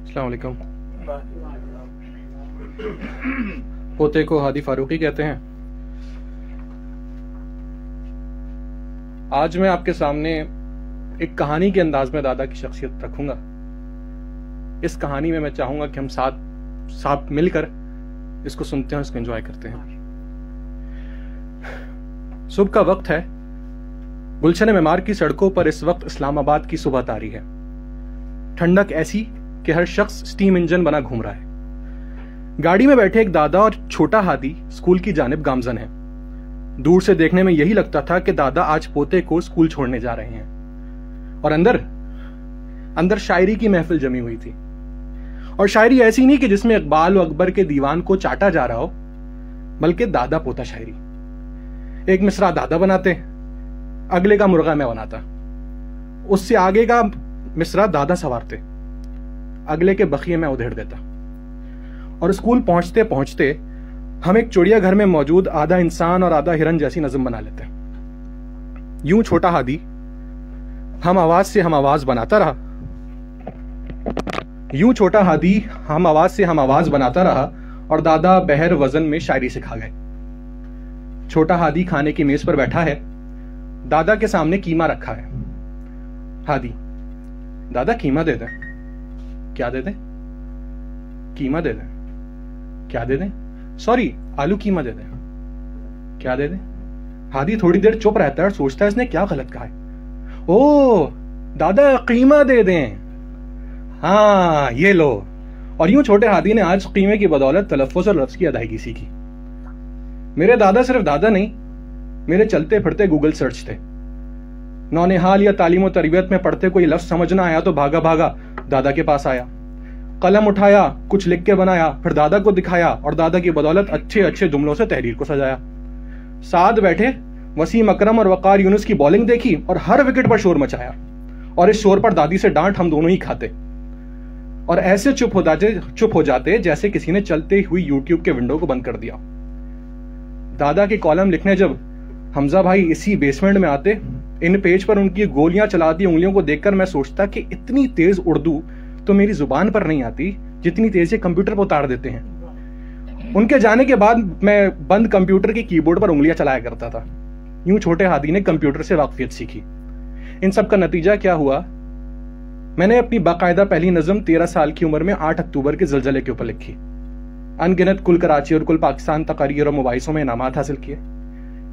السلام علیکم. پوتے کو ہادی فاروقی کہتے ہیں. آج میں آپ کے سامنے ایک کہانی کے انداز میں دادا کی شخصیت رکھوں گا. اس کہانی میں چاہوں گا کہ ہم ساتھ مل کر اس کو سنتے ہیں، اس کو انجوائے کرتے ہیں. صبح کا وقت ہے. گلشن معمار کی سڑکوں پر اس وقت اسلام آباد کی صبح طاری ہے. ٹھنڈک ایسی کہ ہر شخص سٹیم انجن بنا گھوم رہا ہے. گاڑی میں بیٹھے ایک دادا اور چھوٹا ہادی اسکول کی جانب گامزن ہے. دور سے دیکھنے میں یہی لگتا تھا کہ دادا آج پوتے کو اسکول چھوڑنے جا رہے ہیں. اور اندر شاعری کی محفل جمی ہوئی تھی. اور شاعری ایسی نہیں کہ جس میں اقبال و اکبر کے دیوان کو چاٹا جا رہا ہو، بلکہ دادا پوتا شاعری. ایک مصرع دادا بناتے، اگلے کا مرغا میں بناتا. اس سے آگے کا مصرع دادا سوارتے، اگلے کے بخیے میں ادھیڑ دیتا. اور اسکول پہنچتے پہنچتے ہم ایک چڑیا گھر میں موجود آدھا انسان اور آدھا ہرن جیسی نظم بنا لیتے. یوں چھوٹا ہادی ہم آواز سے ہم آواز بناتا رہا. اور دادا بہر وزن میں شاعری سکھا گئے. چھوٹا ہادی کھانے کی میز پر بیٹھا ہے. دادا کے سامنے قیمہ رکھا ہے. ہادی: دادا قیمہ دے دیں. کیا دے دیں؟ قیمہ دے دیں. کیا دے دیں؟ سوری، آلو قیمہ دے دیں. کیا دے دیں؟ ہادی تھوڑی دیر چپ رہتا ہے اور سوچتا ہے اس نے کیا غلط کہا ہے. او دادا قیمہ دے دیں. ہاں یہ لو. اور یوں چھوٹے ہادی نے آج قیمے کی بدولت تلفظ اور لفظ کی ادائیگی سیکھی. میرے دادا صرف دادا نہیں، میرے چلتے پھرتے گوگل سرچ تھے. نونہال یا تعلیم و تربیت میں پڑھتے کوئی لفظ سمجھ نہ آیا تو بھاگا بھاگا دادا کے پاس آیا. قلم اٹھایا، کچھ لکھ کے بنایا، پھر دادا کو دکھایا اور دادا کی بدولت اچھے اچھے جملوں سے تحریر کو سجایا. ساتھ بیٹھے وسیم اکرم اور وقار یونس کی بولنگ دیکھی اور ہر وکٹ پر شور مچایا. اور اس شور پر دادی سے ڈانٹ ہم دونوں ہی کھاتے اور ایسے چپ ہو جاتے جیسے کسی نے چلتے ہوئی یوٹیوب کے ونڈو کو بند کر دیا. دادا کے کالم لکھنے جب حمزہ بھائی اسی بیسمنٹ میں آتے، ان پیج پر ان کی گولیاں چلاتی انگلیوں کو دیکھ کر میں سوچتا کہ اتنی تیز اردو تو میری زبان پر نہیں آتی جتنی تیز یہ کمپیوٹر پر اتار دیتے ہیں. ان کے جانے کے بعد میں بند کمپیوٹر کی کی بورڈ پر انگلیاں چلایا کرتا تھا. یوں چھوٹے ہادی نے کمپیوٹر سے واقفیت سیکھی. ان سب کا نتیجہ کیا ہوا؟ میں نے اپنی باقاعدہ پہلی نظم 13 سال کی عمر میں 8 اکتوبر کے زلزلے کے اوپر لکھی. ان گنت کل کراچی اور کل پاکستان تقاریر اور مباحثوں میں انعامات حاصل کیے.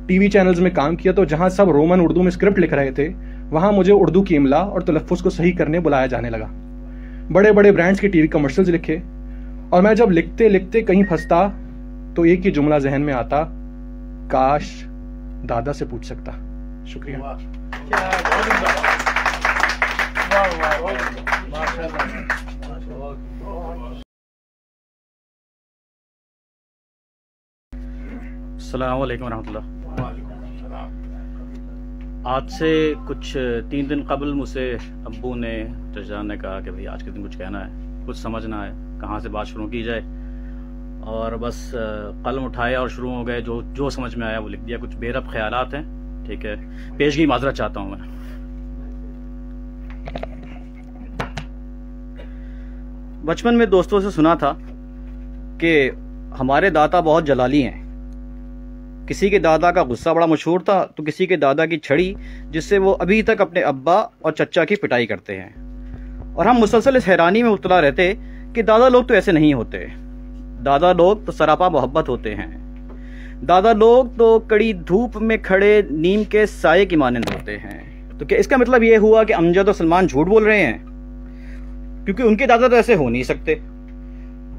ٹی وی چینلز میں کام کیا تو جہاں سب رومن اردو میں اسکرپٹ لکھ رہے تھے، وہاں مجھے اردو کی املا اور تلفظ کو صحیح کرنے بلایا جانے لگا. بڑے بڑے برانڈز کی ٹی وی کمرشلز لکھے اور میں جب لکھتے لکھتے کہیں پھنستا تو ایک ہی جملہ ذہن میں آتا: کاش دادا سے پوچھ سکتا. شکریہ. السلام علیکم ورحمۃ اللہ. آج سے کچھ 3 دن قبل مجھ سے ابو نے جان نے کہا کہ بھئی آج کے دن کچھ کہنا ہے، کچھ سمجھنا ہے، کہاں سے بات شروع کی جائے. اور بس قلم اٹھایا اور شروع ہو گئے. جو سمجھ میں آیا وہ لکھ دیا. کچھ بے ربط خیالات ہیں، ٹھیک ہے، پیشگی معذرت چاہتا ہوں میں. بچپن میں دوستوں سے سنا تھا کہ ہمارے دادا بہت جلالی ہیں. کسی کے دادا کا غصہ بڑا مشہور تھا تو کسی کے دادا کی چھڑی جس سے وہ ابھی تک اپنے ابا اور چچا کی پٹائی کرتے ہیں. اور ہم مسلسل اس حیرانی میں مبتلا رہتے کہ دادا لوگ تو ایسے نہیں ہوتے. دادا لوگ تو سراپا محبت ہوتے ہیں. دادا لوگ تو کڑی دھوپ میں کھڑے نیم کے سائے کی مانند ہوتے ہیں. تو کیا اس کا مطلب یہ ہوا کہ امجد اور سلمان جھوٹ بول رہے ہیں؟ کیونکہ ان کے دادا تو ایسے ہو نہیں سکتے.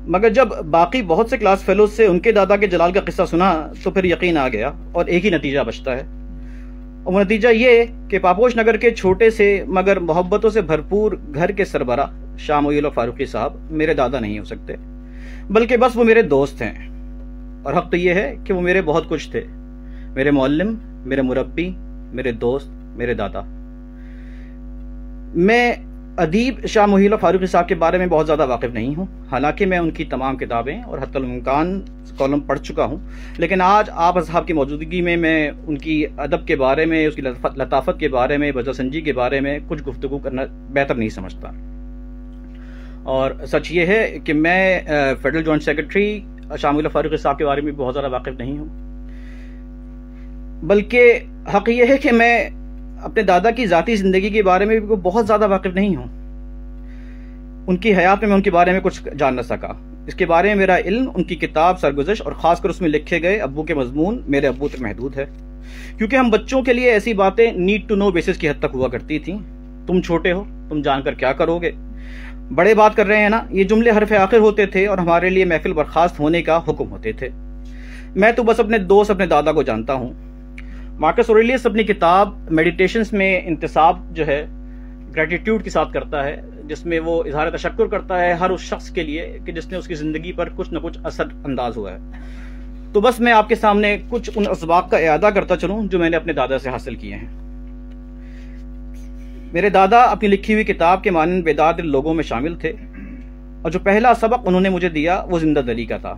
مگر جب باقی بہت سے کلاس فیلوز سے ان کے دادا کے جلال کا قصہ سنا تو پھر یقین آ گیا اور ایک ہی نتیجہ بچتا ہے. اور وہ نتیجہ یہ کہ پاپوش نگر کے چھوٹے سے مگر محبتوں سے بھرپور گھر کے سربراہ شاہ معین اللہ فاروقی صاحب میرے دادا نہیں ہو سکتے، بلکہ بس وہ میرے دوست ہیں. اور حق تو یہ ہے کہ وہ میرے بہت کچھ تھے: میرے معلم، میرے مربی، میرے دوست، میرے دادا. میں ادیب شاہ محی اللہ فاروقی صاحب کے بارے میں بہت زیادہ واقف نہیں ہوں، حالانکہ میں ان کی تمام کتابیں اور حتی الامکان کالم پڑھ چکا ہوں. لیکن آج آپ اصحاب کی موجودگی میں ان کی ادب کے بارے میں، اس کی لطافت کے بارے میں، وجہ سنجی کے بارے میں کچھ گفتگو کرنا بہتر نہیں سمجھتا. اور سچ یہ ہے کہ میں فیڈرل جوائنٹ سیکرٹری شاہ مغل فاروقی صاحب کے بارے میں بہت زیادہ واقف نہیں ہوں، بلکہ حق یہ ہے کہ میں اپنے دادا کی ذاتی زندگی کے بارے میں بھی بہت زیادہ واقف نہیں ہوں۔ ان کی حیات میں ان کے بارے میں کچھ جان نہ سکا۔ اس کے بارے میں میرا علم ان کی کتاب سرگزشت اور خاص کر اس میں لکھے گئے ابو کے مضمون میرے ابو تک محدود ہے، کیونکہ ہم بچوں کے لیے ایسی باتیں نیڈ ٹو نو بیسس کی حد تک ہوا کرتی تھیں۔ تم چھوٹے ہو، تم جان کر کیا کرو گے، بڑے بات کر رہے ہیں نا، یہ جملے حرف آخر ہوتے تھے اور ہمارے لیے محفل برخاست ہونے کا حکم ہوتے تھے۔ میں تو بس اپنے دوست اپنے دادا کو جانتا ہوں۔ مارکس اوریلیس اپنی کتاب میڈیٹیشنز میں انتصاب جو ہے گریٹیٹیوڈ کے ساتھ کرتا ہے، جس میں وہ اظہار تشکر کرتا ہے ہر اس شخص کے لیے کہ جس نے اس کی زندگی پر کچھ نہ کچھ اثر انداز ہوا ہے۔ تو بس میں آپ کے سامنے کچھ ان اسباق کا اعادہ کرتا چلوں جو میں نے اپنے دادا سے حاصل کیے ہیں۔ میرے دادا اپنی لکھی ہوئی کتاب کے مانند بیدار دل لوگوں میں شامل تھے، اور جو پہلا سبق انہوں نے مجھے دیا وہ زندہ دلی کا تھا۔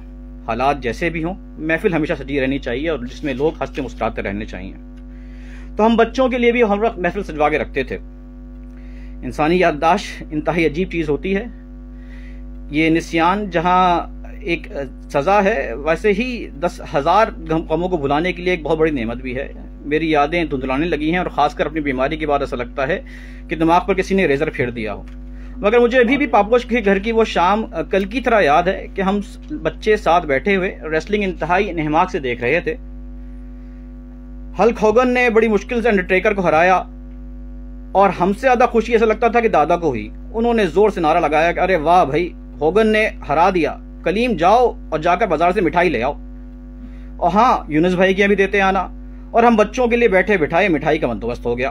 حالات جیسے بھی ہوں، محفل ہمیشہ سجی رہنی چاہیے اور جس میں لوگ ہنستے مسکراتے رہنے چاہیے۔ تو ہم بچوں کے لیے بھی ہر وقت محفل سجوا کے رکھتے تھے۔ انسانی یادداشت انتہائی عجیب چیز ہوتی ہے۔ یہ نسیان جہاں ایک سزا ہے، ویسے ہی 10,000 غموں کو بھلانے کے لیے ایک بہت بڑی نعمت بھی ہے۔ میری یادیں دھندلانے لگی ہیں، اور خاص کر اپنی بیماری کے بعد ایسا لگتا ہے کہ دماغ پر کسی نے ریزر پھیر دیا ہو، مگر مجھے ابھی بھی پاپوش کے گھر کی وہ شام کل کی طرح یاد ہے کہ ہم بچے ساتھ بیٹھے ہوئے ریسلنگ انتہائی انہماک سے دیکھ رہے تھے۔ ہلک ہوگن نے بڑی مشکل سے انڈرٹیکر کو ہرایا، اور ہم سے زیادہ خوشی ایسا لگتا تھا کہ دادا کو ہوئی۔ انہوں نے زور سے نعرہ لگایا کہ ارے واہ بھائی، ہوگن نے ہرا دیا، کلیم جاؤ اور جا کر بازار سے مٹھائی لے آؤ، اور ہاں یونس بھائی کی بھی دیتے آنا۔ اور ہم بچوں کے لیے بیٹھے بٹھائے مٹھائی کا بندوبست ہو گیا۔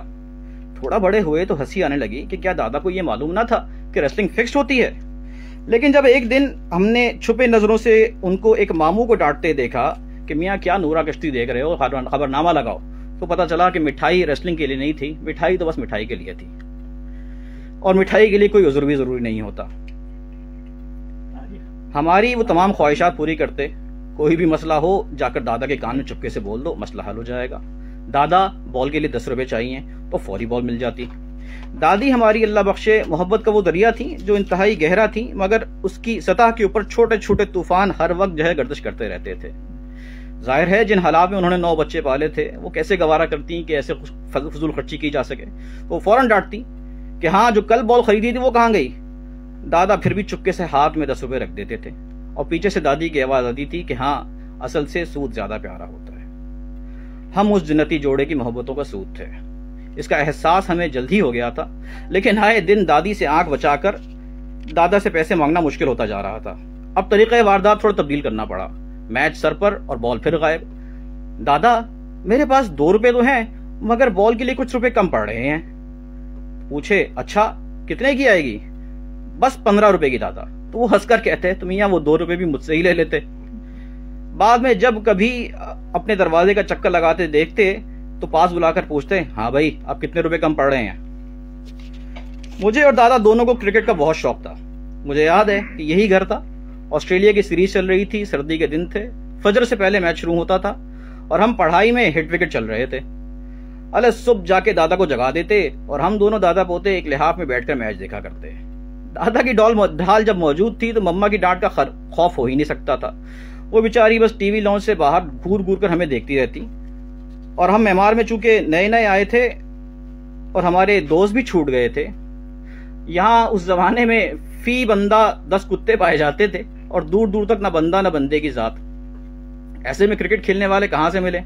تھوڑا بڑے ہوئے تو ہنسی آنے لگی کہ کیا دادا کو یہ معلوم نہ تھا کہ ریسلنگ فکسڈ ہوتی ہے۔ لیکن جب ایک دن ہم نے چھپے نظروں سے ان کو ایک ماموں کو ڈانٹتے دیکھا کہ میاں کیا نورا کشتی دیکھ رہے ہو، خبر نامہ لگاؤ، تو پتا چلا کہ مٹھائی ریسلنگ کے لیے نہیں تھی، مٹھائی تو بس مٹھائی کے لیے تھی، اور مٹھائی کے لیے کوئی عذر بھی ضروری نہیں ہوتا۔ ہماری وہ تمام خواہشات پوری کرتے۔ کوئی بھی مسئلہ ہو جا کر دادا کے کان میں چپکے سے بول دو، مسئلہ حل ہو جائے گا۔ دادا بال کے لیے 10 روپے چاہیے تو فوری بال مل جاتی۔ دادی ہماری اللہ بخشے محبت کا وہ دریا تھی جو انتہائی گہرا تھی، مگر اس کی سطح کے اوپر چھوٹے چھوٹے طوفان ہر وقت جو ہے گردش کرتے رہتے تھے۔ ظاہر ہے جن حالات میں انہوں نے 9 بچے پالے تھے وہ کیسے گوارا کرتی کہ ایسے فضول خرچی کی جا سکے۔ وہ فوراً ڈانٹتی کہ ہاں جو کل بال خریدی تھی وہ کہاں گئی۔ دادا پھر بھی چپکے سے ہاتھ میں 10 روپے رکھ دیتے تھے، اور پیچھے سے دادی کی آواز آتی تھی کہ ہاں اصل سے سود زیادہ پیارا ہوتا ہے۔ ہم اس جنتی جوڑے کی محبتوں کا سود تھے، اس کا احساس ہمیں جلد ہی ہو گیا تھا، لیکن آئے دن دادی سے آنکھ بچا کر دادا سے پیسے مانگنا مشکل ہوتا جا رہا تھا۔ اب طریقہ واردات تھوڑا تبدیل کرنا پڑا۔ میچ سر پر اور بال پھر غائب۔ دادا میرے پاس 2 روپے تو ہیں، مگر بال کے لیے کچھ روپے کم پڑ رہے ہیں۔ پوچھے اچھا کتنے کی آئے گی؟ بس 15 روپے کی دادا۔ تو وہ ہنس کر کہتے تو میاں وہ 2 روپے بھی مجھ سے ہی لے لیتے۔ بعد میں جب کبھی اپنے دروازے کا چکر لگاتے دیکھتے تو پاس بلا کر پوچھتے ہاں بھائی اب کتنے روپے کم پڑ رہے ہیں۔ مجھے اور دادا دونوں کو کرکٹ کا بہت شوق تھا۔ مجھے یاد ہے کہ یہی گھر تھا، آسٹریلیا کی سیریز چل رہی تھی، سردی کے دن تھے، فجر سے پہلے میچ شروع ہوتا تھا اور ہم پڑھائی میں ہٹ وکٹ چل رہے تھے۔ الگ صبح جا کے دادا کو جگا دیتے اور ہم دونوں دادا پوتے ایک لحاف میں بیٹھ کر میچ دیکھا کرتے۔ دادا کی ڈھال جب موجود تھی تو مما کی ڈانٹ کا خوف ہو ہی نہیں سکتا تھا۔ وہ بیچاری بس ٹی وی لانچ سے باہر گھور گھور کر ہمیں دیکھتی رہتی، اور ہم معمار میں چونکہ نئے نئے آئے تھے اور ہمارے دوست بھی چھوٹ گئے تھے۔ یہاں اس زمانے میں فی بندہ 10 کتے پائے جاتے تھے اور دور دور تک نہ بندہ نہ بندے کی ذات۔ ایسے میں کرکٹ کھیلنے والے کہاں سے ملے؟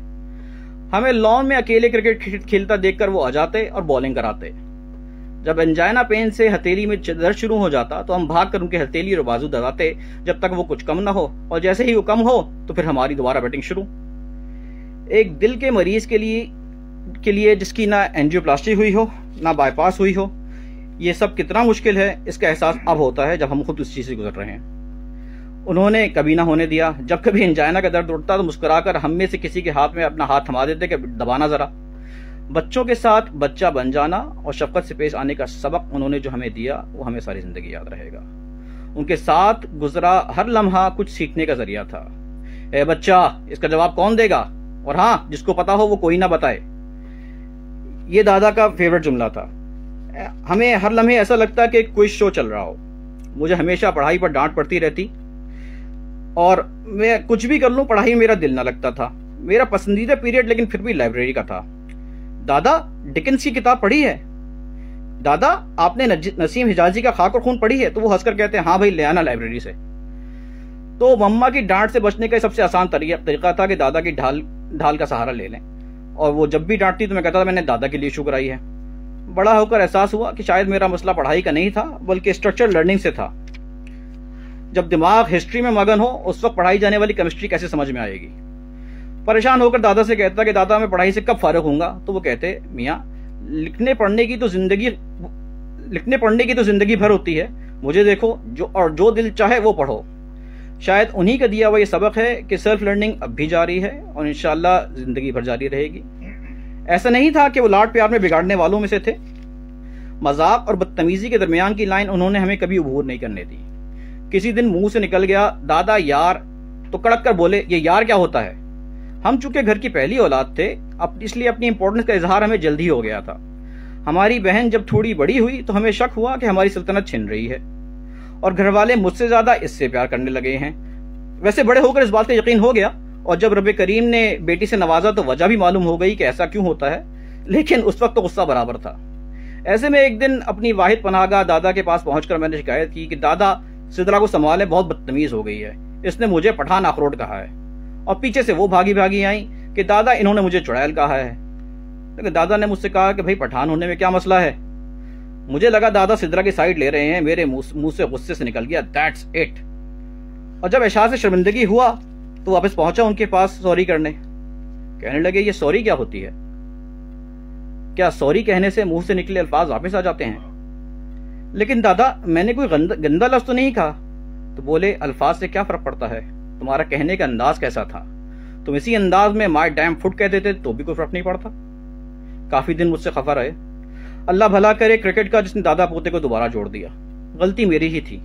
ہمیں لان میں اکیلے کرکٹ کھیلتا دیکھ کر وہ آ جاتے اور بولنگ کراتے۔ جب انجائنا پین سے ہتھیلی میں درد شروع ہو جاتا تو ہم بھاگ کر ان کے ہتھیلی اور بازو دباتے جب تک وہ کچھ کم نہ ہو، اور جیسے ہی وہ کم ہو تو پھر ہماری دوبارہ بیٹنگ شروع۔ ایک دل کے مریض کے لیے جس کی نہ اینجیوپلاسٹی ہوئی ہو نہ بائی پاس ہوئی ہو، یہ سب کتنا مشکل ہے اس کا احساس اب ہوتا ہے جب ہم خود اس چیز سے گزر رہے ہیں۔ انہوں نے کبھی نہ ہونے دیا۔ جب کبھی انجائنا کا درد اٹھتا تو مسکرا کر ہم میں سے کسی کے ہاتھ میں اپنا ہاتھ تھما دیتے کہ دبانا ذرا۔ بچوں کے ساتھ بچہ بن جانا اور شفقت سے پیش آنے کا سبق انہوں نے جو ہمیں دیا وہ ہمیں ساری زندگی یاد رہے گا۔ ان کے ساتھ گزرا ہر لمحہ کچھ سیکھنے کا ذریعہ تھا۔ اے بچہ اس کا جواب کون دے گا؟ اور ہاں جس کو پتا ہو وہ کوئی نہ بتائے۔ یہ دادا کا فیورٹ جملہ تھا۔ ہمیں ہر لمحے ایسا لگتا کہ کوئی شو چل رہا ہو، مجھے ہمیشہ پڑھائی پر ڈانٹ پڑتی رہتی اور میں کچھ بھی کر لوں پڑھائی میں میرا دل نہ لگتا تھا. میرا پسندیدہ پیریڈ لیکن پھر بھی لائبریری کا تھا. دادا ڈکنس کی کتاب پڑھی ہے؟ دادا آپ نے نسیم حجازی کا خاک اور خون پڑھی ہے؟ تو وہ ہنس کر کہتے ہیں ہاں بھائی لے آنا لائبریری سے. تو مما کی ڈانٹ سے بچنے کا سب سے آسان طریقہ تھا کہ دادا کی ڈھال کا سہارا لے لیں. اور وہ جب بھی ڈانٹتی تو میں کہتا تھا میں نے دادا کے لیے ایشو کرائی ہے. بڑا ہو کر احساس ہوا کہ شاید میرا مسئلہ پڑھائی کا نہیں تھا بلکہ اسٹرکچر لرننگ سے تھا. جب دماغ ہسٹری میں مگن ہو اس وقت پڑھائی جانے والی کیمسٹری کیسے سمجھ میں آئے گی. پریشان ہو کر دادا سے کہتا کہ دادا میں پڑھائی سے کب فارغ ہوں گا. تو وہ کہتے میاں لکھنے پڑھنے کی تو زندگی بھر ہوتی ہے. مجھے دیکھو جو دل چاہے وہ پڑھو. شاید انہی کا دیا ہوا یہ سبق ہے کہ سیلف لرننگ اب بھی جاری ہے اور انشاءاللہ زندگی بھر جاری رہے گی. ایسا نہیں تھا کہ وہ لاڈ پیار میں بگاڑنے والوں میں سے تھے. مذاق اور بدتمیزی کے درمیان کی لائن انہوں نے ہمیں کبھی عبور نہیں کرنے دی. کسی دن منہ سے نکل گیا دادا یار تو کڑک کر بولے یہ یار کیا ہوتا ہے. ہم چونکہ گھر کی پہلی اولاد تھے اس لیے اپنی امپورٹنس کا اظہار ہمیں جلدی ہو گیا تھا. ہماری بہن جب تھوڑی بڑی ہوئی تو ہمیں شک ہوا کہ ہماری سلطنت چھن رہی ہے اور گھر والے مجھ سے زیادہ اس سے پیار کرنے لگے ہیں. ویسے بڑے ہو کر اس بات کا یقین ہو گیا اور جب رب کریم نے بیٹی سے نوازا تو وجہ بھی معلوم ہو گئی کہ ایسا کیوں ہوتا ہے, لیکن اس وقت تو غصہ برابر تھا. ایسے میں ایک دن اپنی واحد پناہ گاہ دادا کے پاس پہنچ کر میں نے شکایت کی کہ دادا سدرا کو سنبھالے بہت بدتمیز ہو گئی ہے, اس نے مجھے پٹھان اخروٹ کہا ہے. اور پیچھے سے وہ بھاگی آئیں کہ دادا انہوں نے مجھے چڑیل کہا ہے. لیکن دادا نے مجھ سے کہا کہ بھائی پٹھان ہونے میں کیا مسئلہ ہے. مجھے لگا دادا سدرا کی سائڈ لے رہے ہیں. میرے منہ سے غصے سے نکل گیا دیٹس اٹ. اور جب عشاء سے شرمندگی ہوا تو واپس پہنچا ان کے پاس سوری کرنے. کہنے لگے یہ سوری کیا ہوتی ہے؟ کیا سوری کہنے سے منہ سے نکلے الفاظ واپس آ جاتے ہیں؟ لیکن دادا میں نے کوئی گندا لفظ تو نہیں کہا. تو بولے الفاظ سے کیا فرق پڑتا ہے, تمہارا کہنے کا انداز کیسا تھا. تم اسی انداز میں مائی ڈیم فٹ کہتے تھے تو بھی کوئی فرق نہیں پڑتا. کافی دن مجھ سے خفا رہے. اللہ بھلا کرے کرکٹ کا جس نے دادا پوتے کو دوبارہ جوڑ دیا. غلطی میری ہی تھی.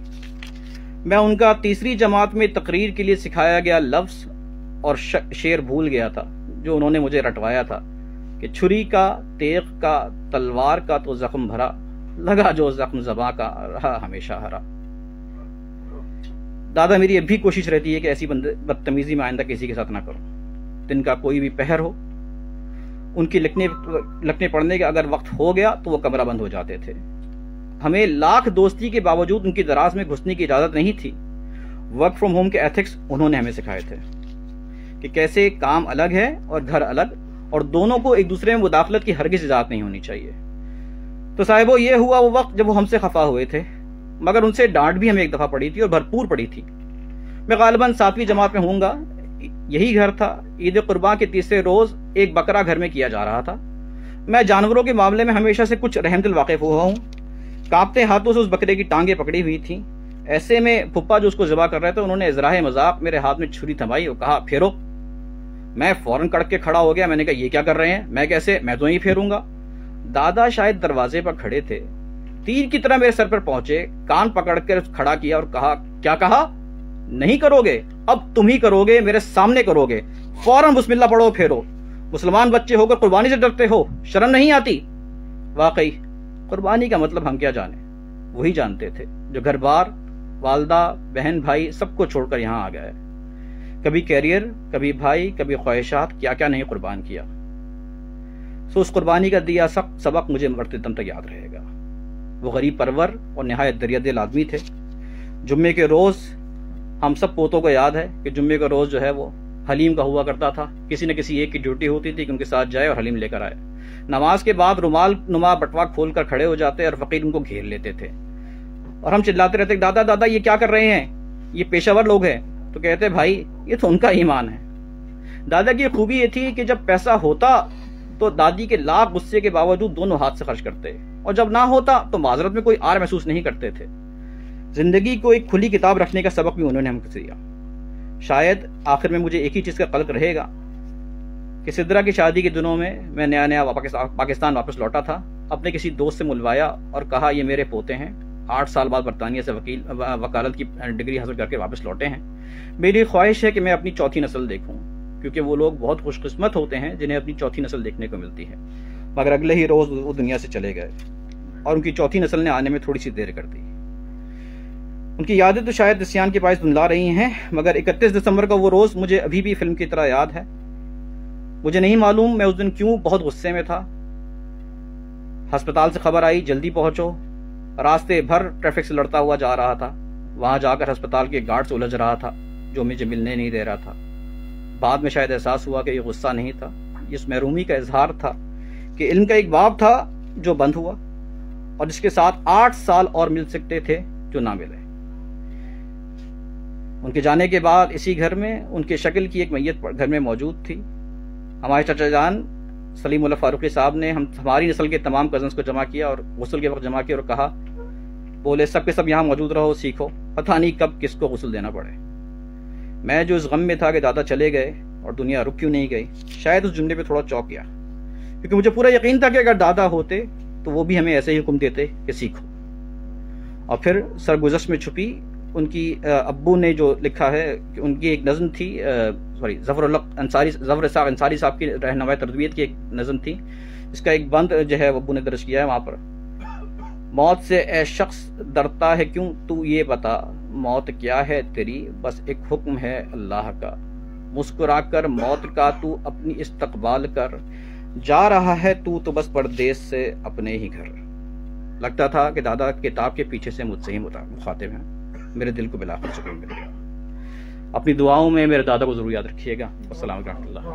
میں ان کا تیسری جماعت میں تقریر کے لیے سکھایا گیا لفظ اور شعر بھول گیا تھا جو انہوں نے مجھے رٹوایا تھا کہ چھری کا تیغ کا تلوار کا تو زخم بھرا, لگا جو زخم زباں کا رہا ہمیشہ ہرا. دادا میری اب بھی کوشش رہتی ہے کہ ایسی بدتمیزی میں آئندہ کسی کے ساتھ نہ کروں. دن کا کوئی بھی پہر ہو ان کی لکھنے پڑھنے کا اگر وقت ہو گیا تو وہ کمرہ بند ہو جاتے تھے. ہمیں لاکھ دوستی کے باوجود ان کی دراز میں گھسنے کی اجازت نہیں تھی. ورک فرام ہوم کے ایتھکس انہوں نے ہمیں سکھائے تھے کہ کیسے کام الگ ہے اور گھر الگ, اور دونوں کو ایک دوسرے میں مداخلت کی ہرگز اجازت نہیں ہونی چاہیے. تو صاحبو یہ ہوا وہ وقت جب وہ ہم سے خفا ہوئے تھے, مگر ان سے ڈانٹ بھی ہمیں ایک دفعہ پڑی تھی اور بھرپور پڑی تھی. میں غالباً 7ویں جماعت میں ہوں گا. یہی گھر تھا. عید قربان کے تیسرے روز ایک بکرا گھر میں کیا جا رہا تھا. میں جانوروں کے معاملے میں ہمیشہ سے کچھ رحم دل واقف ہوا ہوں. کانپتے ہاتھوں سے اس بکرے کی ٹانگیں پکڑی ہوئی تھیں. ایسے میں پھپھا جو اس کو ذبح کر رہے تھے انہوں نے ازراہ مذاق میرے ہاتھ میں چھری تھمائی اور کہا پھیرو. میں فوراً کڑک کے کھڑا ہو گیا. میں نے کہا یہ کیا کر رہے ہیں؟ میں کیسے, میں تو نہیں پھیروں گا. دادا شاید دروازے پر کھڑے تھے, تیر کی طرح میرے سر پر پہنچے, کان پکڑ کر کھڑا کیا اور کہا کیا کہا؟ نہیں کرو گے, اب تم ہی کرو گے, میرے سامنے کرو گے. فوراً بسم اللہ پڑھو پھیرو. مسلمان بچے ہو کر قربانی سے ڈرتے ہو, شرم نہیں آتی؟ واقعی قربانی کا مطلب ہم کیا جانیں, وہی جانتے تھے جو گھر بار والدہ بہن بھائی سب کو چھوڑ کر یہاں آ گئے. کبھی کیریئر, کبھی بھائی, کبھی خواہشات, کیا کیا نہیں قربان کیا. سو اس قربانی کا دیا سبق مجھے مرتے دم تک یاد رہے گا. وہ غریب پرور اور نہایت دریا دل آدمی تھے. جمعے کے روز ہم سب پوتوں کو یاد ہے کہ جمعے کا روز جو ہے وہ حلیم کا ہوا کرتا تھا. کسی نہ کسی ایک کی ڈیوٹی ہوتی تھی کہ ان کے ساتھ جائے اور حلیم لے کر آئے. نماز کے بعد رومال نما بٹوا کھول کر کھڑے ہو جاتے اور فقیر ان کو گھیر لیتے تھے اور ہم چلاتے رہتے دادا دادا یہ کیا کر رہے ہیں, یہ پیشہ ور لوگ ہیں. تو کہتے بھائی یہ تو ان کا ایمان ہے. دادا کی خوبی یہ تھی کہ جب پیسہ ہوتا تو دادی کے لاکھ غصے کے باوجود دونوں ہاتھ سے خرچ کرتے, اور جب نہ ہوتا تو معذرت میں کوئی آر محسوس نہیں کرتے تھے. زندگی کو ایک کھلی کتاب رکھنے کا سبق بھی انہوں نے ہم کو دیا. شاید آخر میں مجھے ایک ہی چیز کا قلق رہے گا کہ سدرا کی شادی کے دنوں میں نیا پاکستان واپس لوٹا تھا. اپنے کسی دوست سے ملوایا اور کہا یہ میرے پوتے ہیں, 8 سال بعد برطانیہ سے وکالت کی ڈگری حاصل کر کے واپس لوٹے ہیں. میری خواہش ہے کہ میں اپنی چوتھی نسل دیکھوں, کیونکہ وہ لوگ بہت خوش قسمت ہوتے ہیں جنہیں اپنی چوتھی نسل دیکھنے کو ملتی ہے. مگر اگلے ہی روز وہ دنیا سے چلے گئے اور ان کی چوتھی نسل نے آنے میں تھوڑی سی دیر کر دی. ان کی یادیں تو شاید نسیان کے باعث دھندلا رہی ہیں، مگر 31 دسمبر کا وہ روز مجھے ابھی بھی فلم کی طرح یاد ہے۔ مجھے نہیں معلوم میں اس دن کیوں بہت غصے میں تھا۔ ہسپتال سے خبر آئی جلدی پہنچو، راستے بھر ٹریفک سے لڑتا ہوا جا رہا تھا، وہاں جا کر ہسپتال کے گارڈ سے الجھ رہا تھا جو مجھے ملنے نہیں دے رہا تھا۔ بعد میں شاید احساس ہوا کہ یہ غصہ نہیں تھا، یہ اس محرومی کا اظہار تھا کہ علم کا ایک باب تھا جو بند ہوا اور جس کے ساتھ 8 سال اور مل سکتے تھے جو نہ ملے۔ ان کے جانے کے بعد اسی گھر میں ان کے شکل کی ایک میت گھر میں موجود تھی۔ ہمارے چچا جان سلیم اللہ فاروقی صاحب نے ہماری نسل کے تمام کزنس کو جمع کیا اور غسل کے وقت جمع کیا اور کہا، بولے سب کے سب یہاں موجود رہو، سیکھو، پتہ نہیں کب کس کو غسل دینا پڑے۔ میں جو اس غم میں تھا کہ دادا چلے گئے اور دنیا رک کیوں نہیں گئی، شاید اس جملے پہ تھوڑا چونک گیا، کیونکہ مجھے پورا یقین تھا کہ اگر دادا ہوتے تو وہ بھی ہمیں ایسے ہی حکم دیتے کہ سیکھو۔ اور پھر سرگزشت میں چھپی ان کی ابو نے جو لکھا ہے کہ ان کی ایک نظم تھی، ظفر اسحاق انصاری صاحب کی رہنمائی تربیت کی ایک نظم تھی، اس کا ایک بند جو ہے ابو نے درج کیا ہے وہاں پر، موت سے اے شخص ڈرتا ہے کیوں تو یہ بتا، موت کیا ہے تیری بس ایک حکم ہے اللہ کا، مسکرا کر موت کا تو اپنی استقبال کر، جا رہا ہے تو بس پردیس سے اپنے ہی گھر۔ لگتا تھا کہ دادا کتاب کے پیچھے سے مجھ سے ہی مخاطب ہیں، میرے دل کو بلاخر سکون مل گیا۔ اپنی دعاؤں میں میرے دادا کو ضرور یاد رکھیے گا۔ السلام علیکم و رحمۃ اللہ۔